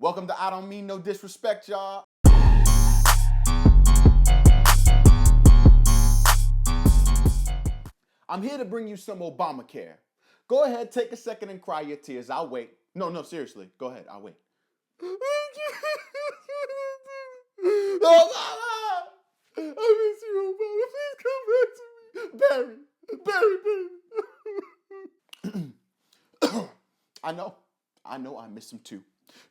Welcome to I Don't Mean No Disrespect, y'all. I'm here to bring you some Obamacare. Go ahead, take a second and cry your tears. I'll wait. No, seriously. Go ahead, I'll wait. Obama! I miss you, Obama. Please come back to me. Barry, baby. I know I miss him too.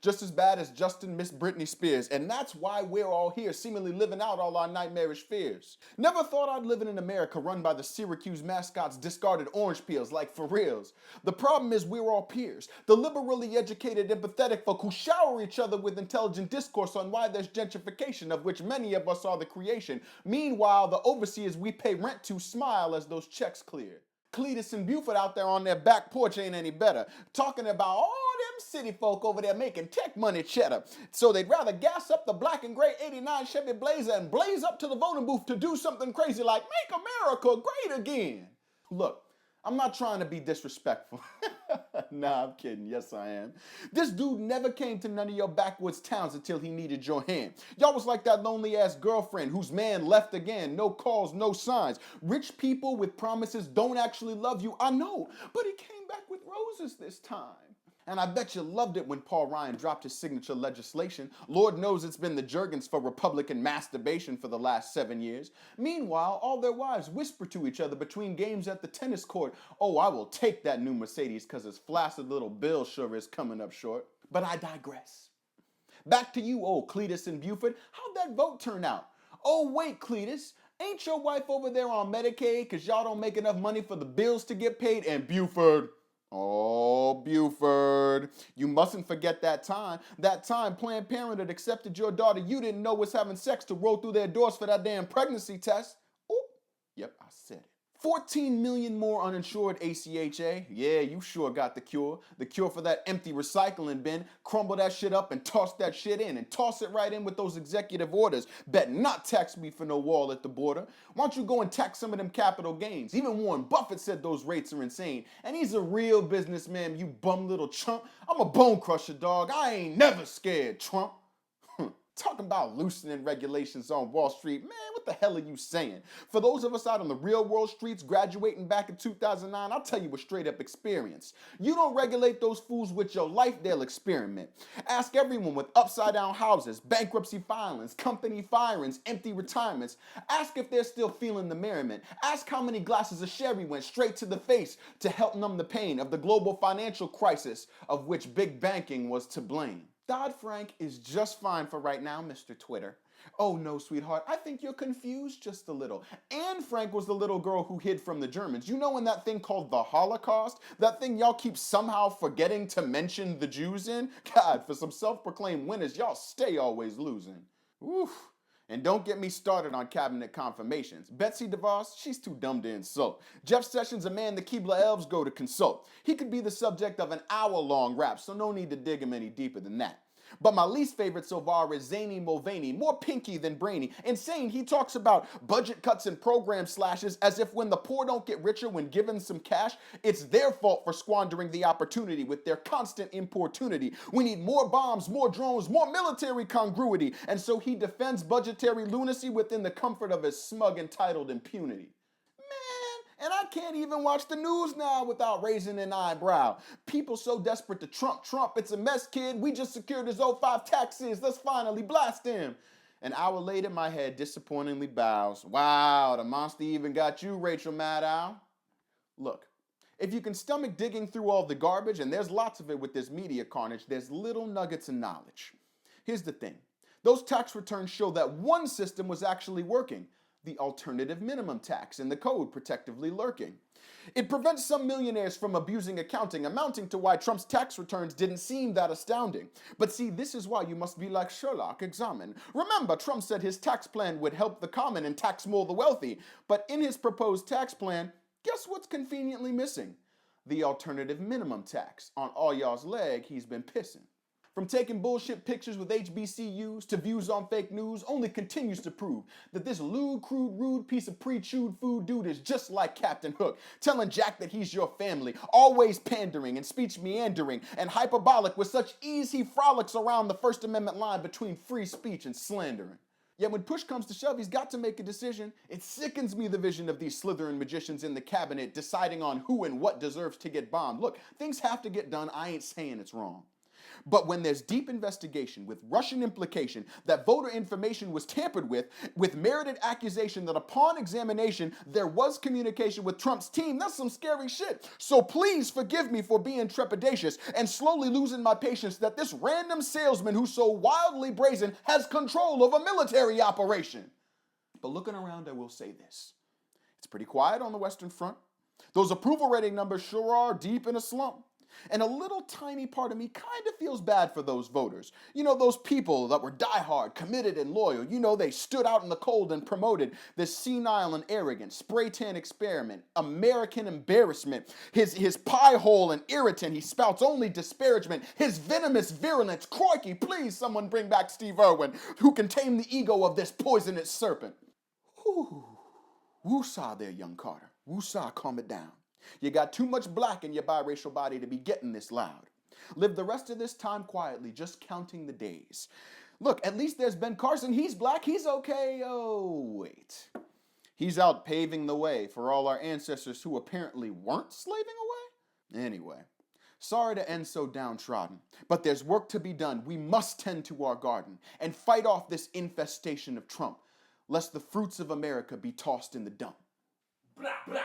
Just as bad as Justin missed Britney Spears, and that's why we're all here, seemingly living out all our nightmarish fears. Never thought I'd live in an America run by the Syracuse mascot's discarded orange peels, like for reals. The problem is we're all peers, the liberally educated, empathetic folk who shower each other with intelligent discourse on why there's gentrification, of which many of us are the creation. Meanwhile, the overseers we pay rent to smile as those checks clear. Cletus and Buford out there on their back porch ain't any better, talking about all them city folk over there making tech money cheddar. So they'd rather gas up the black and gray 89 Chevy Blazer and blaze up to the voting booth to do something crazy like make America great again. Look, I'm not trying to be disrespectful. Nah, I'm kidding. Yes, I am. This dude never came to none of your backwoods towns until he needed your hand. Y'all was like that lonely-ass girlfriend whose man left again. No calls, no signs. Rich people with promises don't actually love you. I know, but he came back with roses this time. And I bet you loved it when Paul Ryan dropped his signature legislation. Lord knows it's been the Jergens for Republican masturbation for the last 7 years. Meanwhile, all their wives whisper to each other between games at the tennis court, "Oh, I will take that new Mercedes because his flaccid little bill sure is coming up short." But I digress. Back to you, old Cletus and Buford. How'd that vote turn out? Oh, wait, Cletus. Ain't your wife over there on Medicaid because y'all don't make enough money for the bills to get paid? And Buford... Oh, Buford, you mustn't forget that time. That time Planned Parenthood accepted your daughter you didn't know was having sex to roll through their doors for that damn pregnancy test. Oop, yep, I said it. 14 million more uninsured ACHA. Yeah, you sure got the cure. The cure for that empty recycling bin. Crumble that shit up and toss that shit in. And toss it right in with those executive orders. Bet not tax me for no wall at the border. Why don't you go and tax some of them capital gains? Even Warren Buffett said those rates are insane. And he's a real businessman, you bum little chump. I'm a bone crusher, dog. I ain't never scared, Trump. Talking about loosening regulations on Wall Street. Man, what the hell are you saying? For those of us out on the real world streets graduating back in 2009, I'll tell you a straight up experience. You don't regulate those fools with your life, they'll experiment. Ask everyone with upside down houses, bankruptcy filings, company firings, empty retirements. Ask if they're still feeling the merriment. Ask how many glasses of sherry went straight to the face to help numb the pain of the global financial crisis of which big banking was to blame. Dodd-Frank is just fine for right now, Mr. Twitter. Oh no, sweetheart, I think you're confused just a little. Anne Frank was the little girl who hid from the Germans. You know in that thing called the Holocaust? That thing y'all keep somehow forgetting to mention the Jews in? God, for some self-proclaimed winners, y'all stay always losing. Oof. And don't get me started on cabinet confirmations. Betsy DeVos, she's too dumb to insult. Jeff Sessions, a man the Keebler elves go to consult. He could be the subject of an hour-long rap, so no need to dig him any deeper than that. But my least favorite so far is Zany Mulvaney, more pinky than brainy. Insane, he talks about budget cuts and program slashes as if when the poor don't get richer when given some cash, it's their fault for squandering the opportunity with their constant importunity. We need more bombs, more drones, more military congruity. And so he defends budgetary lunacy within the comfort of his smug, entitled impunity. And I can't even watch the news now without raising an eyebrow. People so desperate to Trump, it's a mess, kid. We just secured his 05 taxes. Let's finally blast him. An hour later, my head disappointingly bows. Wow, the monster even got you, Rachel Maddow. Look, if you can stomach digging through all the garbage, and there's lots of it with this media carnage, there's little nuggets of knowledge. Here's the thing. Those tax returns show that one system was actually working. The alternative minimum tax in the code protectively lurking. It prevents some millionaires from abusing accounting, amounting to why Trump's tax returns didn't seem that astounding. But see, this is why you must be like Sherlock, examine. Remember, Trump said his tax plan would help the common and tax more the wealthy. But in his proposed tax plan, guess what's conveniently missing? The alternative minimum tax. On all y'all's leg, he's been pissing. From taking bullshit pictures with HBCUs to views on fake news only continues to prove that this lewd, crude, rude piece of pre-chewed food dude is just like Captain Hook, telling Jack that he's your family, always pandering and speech meandering and hyperbolic with such ease he frolics around the First Amendment line between free speech and slandering. Yet when push comes to shove, he's got to make a decision. It sickens me, the vision of these Slytherin magicians in the cabinet deciding on who and what deserves to get bombed. Look, things have to get done. I ain't saying it's wrong. But when there's deep investigation with Russian implication that voter information was tampered with merited accusation that upon examination there was communication with Trump's team, that's some scary shit. So please forgive me for being trepidatious and slowly losing my patience that this random salesman who's so wildly brazen has control of a military operation. But looking around, I will say this. It's pretty quiet on the Western Front. Those approval rating numbers sure are deep in a slump. And a little tiny part of me kind of feels bad for those voters. You know, those people that were diehard, committed, and loyal. You know, they stood out in the cold and promoted this senile and arrogant spray tan experiment, American embarrassment, his pie hole and irritant. He spouts only disparagement, his venomous virulence. Crikey, please someone bring back Steve Irwin, who can tame the ego of this poisonous serpent. Whew. Woosah there, young Carter. Woosah, calm it down. You got too much black in your biracial body to be getting this loud. Live the rest of this time quietly, just counting the days. Look, at least there's Ben Carson. He's black. He's okay. Oh, wait. He's out paving the way for all our ancestors who apparently weren't slaving away? Anyway, sorry to end so downtrodden, but there's work to be done. We must tend to our garden and fight off this infestation of Trump, lest the fruits of America be tossed in the dump. Blah, blah.